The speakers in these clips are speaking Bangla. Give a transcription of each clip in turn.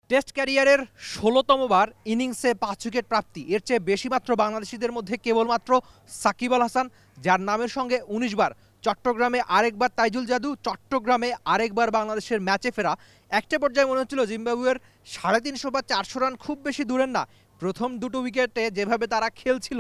টেস্ট ক্যারিয়ারের ১৬তম বার ইনিংসে ৫ উইকেট প্রাপ্তি, এর চেয়ে বেশি মাত্র বাংলাদেশিদের মধ্যে কেবলমাত্র সাকিব আল হাসান, যার নামের সঙ্গে ১৯ বার। চট্টগ্রামে আরেকবার তাইজুল জাদু, চট্টগ্রামে আরেকবার বাংলাদেশের ম্যাচে ফেরা। একটা পর্যায়ে মনে হচ্ছিল জিম্বাবুয়ের ৩৫০ বা ৪০০ রান খুব বেশি দূরের না। প্রথম দুটো উইকেটে যেভাবে তারা খেলছিল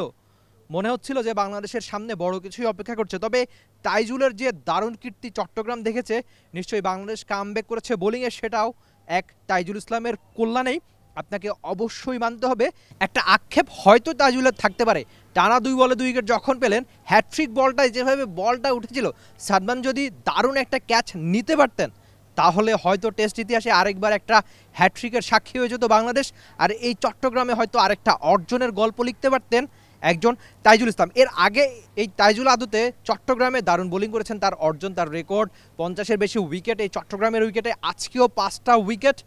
মনে হচ্ছিল যে বাংলাদেশের সামনে বড় কিছুই অপেক্ষা করছে। তবে তাইজুলের যে দারুণ কীর্তি চট্টগ্রাম দেখেছে, নিশ্চয়ই বাংলাদেশ কামব্যাক করেছে বোলিংয়ে, সেটাও এক তাইজুল ইসলামের কল্যাণেই। আপনাকে অবশ্যই মানতে হবে, একটা আক্ষেপ হয়তো তাইজুলের থাকতে পারে, টানা ২ বলে ২ উইকেট যখন পেলেন, হ্যাট্রিক বলটায় যেভাবে বলটা উঠেছিল, সাদমান যদি দারুণ একটা ক্যাচ নিতে পারতেন তাহলে হয়তো টেস্ট ইতিহাসে আরেকবার একটা হ্যাট্রিকের সাক্ষী হয়ে যেত বাংলাদেশ। আর এই চট্টগ্রামে হয়তো আরেকটা অর্জনের গল্প লিখতে পারতেন একজন তাইজুল ইসলাম। এর আগে এই তাইজুল আদতে চট্টগ্রামে দারুণ বোলিং করেছেন, তার অর্জন, তার রেকর্ড ৫০-এর বেশি উইকেট এই চট্টগ্রামের উইকেটে, আজকেও ৫টা উইকেট।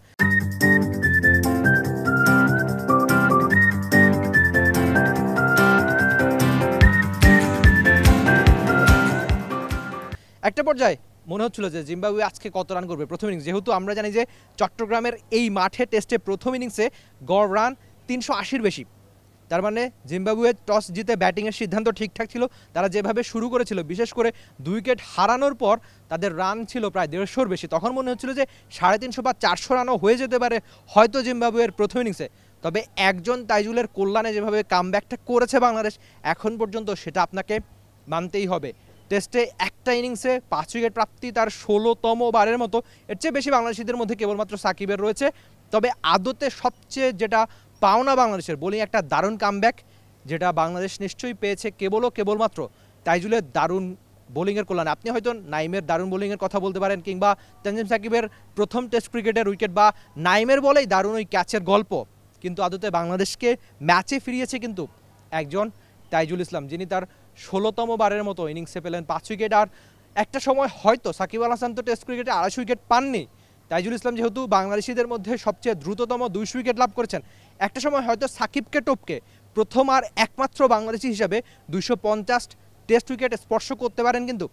একটা পর্যায়ে মনে হচ্ছিল যে জিম্বাবুয়ে আজকে কত রান করবে প্রথম ইনিংস, যেহেতু আমরা জানি যে চট্টগ্রামের এই মাঠে টেস্টে প্রথম ইনিংসে গড় রান ৩৮০-র বেশি। তার মানে জিম্বাবুয়ে টস জিতে ব্যাটিংয়ের সিদ্ধান্ত ঠিকঠাক ছিল। তারা যেভাবে শুরু করেছিল, বিশেষ করে ২ উইকেট হারানোর পর তাদের রান ছিল প্রায় ১৫০-র বেশি, তখন মনে হচ্ছিল যে ৩৫০ বা ৪০০ রানও হয়ে যেতে পারে হয়তো জিম্বাবুয়ের প্রথম ইনিংসে। তবে একজন তাইজুলের কল্যাণে যেভাবে কামব্যাকটা করেছে বাংলাদেশ, এখন পর্যন্ত সেটা আপনাকে মানতেই হবে। টেস্টে একটা ইনিংসে ৫ উইকেট প্রাপ্তি তার ১৬তম বারের মতো, এর চেয়ে বেশি বাংলাদেশিদের মধ্যে কেবলমাত্র সাকিবের রয়েছে। তবে আদতে সবচেয়ে যেটা পাওনা বাংলাদেশের বোলিং, একটা দারুণ কামব্যাক, যেটা বাংলাদেশ নিশ্চয়ই পেয়েছে কেবলমাত্র তাইজুলের দারুণ বোলিংয়ের কল্যাণে। আপনি হয়তো নাইমের দারুণ বোলিংয়ের কথা বলতে পারেন, কিংবা তানজিম সাকিবের প্রথম টেস্ট ক্রিকেটের উইকেট, বা নাইমের বলেই দারুণ ওই ক্যাচের গল্প, কিন্তু আদতে বাংলাদেশকে ম্যাচে ফিরিয়েছে কিন্তু একজন তাইজুল ইসলাম, যিনি তার ১৬তম বারের মতো ইনিংসে পেলেন ৫ উইকেট। আর একটা সময় হয়তো সাকিব আল হাসান তো টেস্ট ক্রিকেটে ২৫০ উইকেট পাননি, তাইজুল ইসলাম যেহেতু বাংলাদেশিদের মধ্যে সবচেয়ে দ্রুততম ২০০ উইকেট লাভ করেছেন, একটা সময় হয়তো সাকিবকে টপকে প্রথম আর একমাত্র বাংলাদেশি হিসাবে ২৫০ টেস্ট উইকেট স্পর্শ করতে পারেন কিন্তু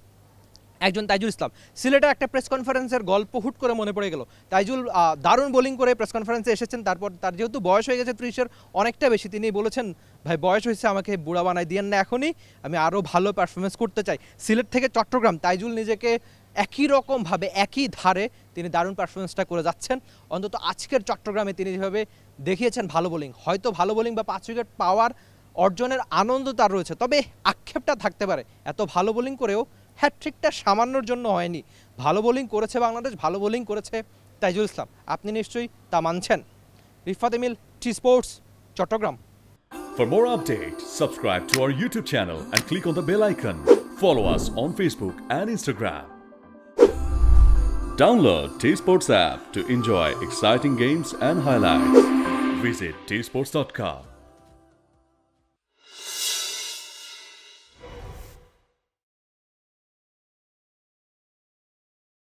একজন তাইজুল ইসলাম। সিলেটের একটা প্রেস কনফারেন্সের গল্প হুট করে মনে পড়ে গেল। তাইজুল দারুণ বোলিং করে প্রেস কনফারেন্সে এসেছেন, তারপর তার যেহেতু বয়স হয়ে গেছে ৩০-এর অনেকটা বেশি, তিনি বলেছেন, ভাই বয়স হয়েছে, আমাকে বুড়া বানাই দিয়েন না এখনই, আমি আরও ভালো পারফরমেন্স করতে চাই। সিলেট থেকে চট্টগ্রাম তাইজুল নিজেকে একই রকমভাবে একই ধারে তিনি দারুণ পারফরমেন্সটা করে যাচ্ছেন। অন্তত আজকের চট্টগ্রামে তিনি যেভাবে দেখিয়েছেন ভালো বোলিং, হয়তো ভালো বোলিং বা ৫ উইকেট পাওয়ার অর্জনের আনন্দ তার রয়েছে। তবে আক্ষেপটা থাকতে পারে, এত ভালো বোলিং করেও হ্যাট্রিকটা সামান্যর জন্য হয়নি। ভালো বোলিং করেছে বাংলাদেশ, ভালো বোলিং করেছে তাইজুল ইসলাম, আপনি নিশ্চয়ই তা মানছেন। Rifat Emil, T Sports, Chattogram. For more updates, subscribe to our YouTube channel and click on the bell icon. Follow us on Facebook and Instagram. Download T Sports app to enjoy exciting games and highlights. Visit tsports.com.